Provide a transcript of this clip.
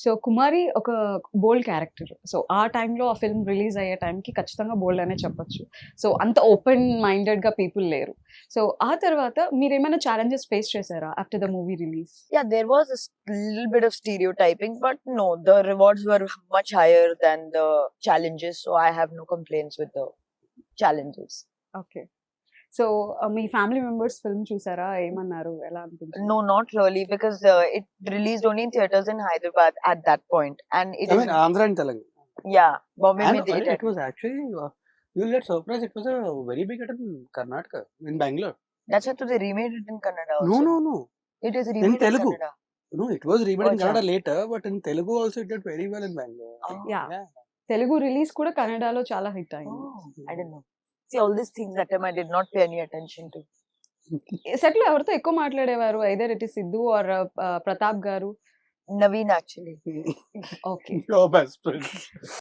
So 'కుమారి' ఒక బోల్డ్ character. So ఆ టైంలో ఆ ఫిల్మ్ రిలీజ్ అయ్యే టైంకి ఖచ్చితంగా బోల్డ్ అనే చెప్పొచ్చు. సో అంత ఓపెన్ మైండెడ్‌గా పీపుల్ లేరు. సో ఆ తర్వాత మీరేమైనా ఛాలెంజెస్ ఫేస్ చేసారా after the movie release? Yeah, there was a little bit of stereotyping, but no, the rewards were much higher than the challenges, so I have no complaints with the challenges. Okay. So me family members film చూసారా? ఏమన్నారు? ఎలా అనిపించింది? No, not really, because it released only in theaters in Hyderabad at that point, and it I is mean, Andhra and Telugu. yeah, Bombay And made it. it was actually, you'll get surprised, it was a very big hit in Karnataka, in Bangalore. That's why they remade it in Kannada No, also. no. It is remade in Telugu. Kannada. No, it was remade in Acha. Kannada later, but in Telugu also it did very well in Bangalore. Oh, Yeah. Telugu release కూడా కన్నడలో చాలా hit అయింది. oh, I didn't know. See, all these things that time I did not pay any attention to. Set లో ఎవరితో ఎక్కువ మాట్లాడేవారు? Either it is Siddhu or Pratap garu. Naveen actually. Okay. Your best friend.